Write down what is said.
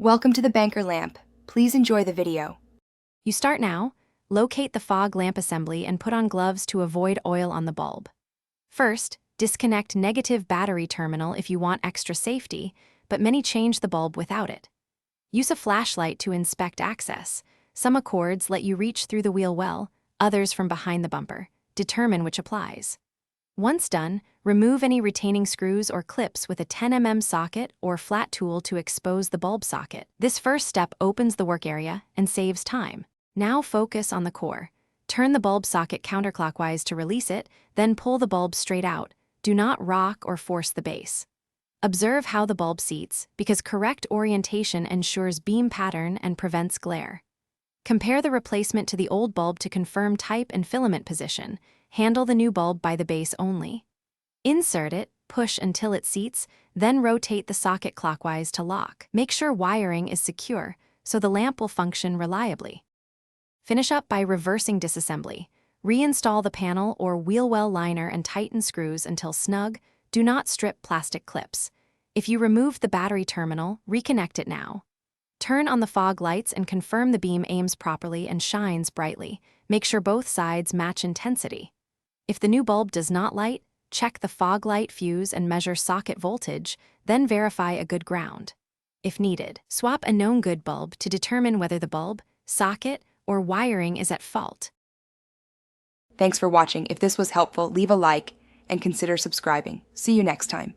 Welcome to the banker lamp. Please enjoy the video. You start now. Locate the fog lamp assembly and put on gloves to avoid oil on the bulb. First, disconnect negative battery terminal if you want extra safety, but many change the bulb without it. Use a flashlight to inspect access. Some accords let you reach through the wheel well, others from behind the bumper. Determine which applies. Once done, remove any retaining screws or clips with a 10 mm socket or flat tool to expose the bulb socket. This first step opens the work area and saves time. Now focus on the core. Turn the bulb socket counterclockwise to release it, then pull the bulb straight out. Do not rock or force the base. Observe how the bulb seats, because correct orientation ensures beam pattern and prevents glare. Compare the replacement to the old bulb to confirm type and filament position. Handle the new bulb by the base only. Insert it, push until it seats, then rotate the socket clockwise to lock. Make sure wiring is secure, so the lamp will function reliably. Finish up by reversing disassembly. Reinstall the panel or wheel well liner and tighten screws until snug. Do not strip plastic clips. If you remove the battery terminal, reconnect it now. Turn on the fog lights and confirm the beam aims properly and shines brightly. Make sure both sides match intensity. If the new bulb does not light, check the fog light fuse and measure socket voltage, then verify a good ground. If needed, swap a known good bulb to determine whether the bulb, socket, or wiring is at fault. Thanks for watching. If this was helpful, leave a like and consider subscribing. See you next time.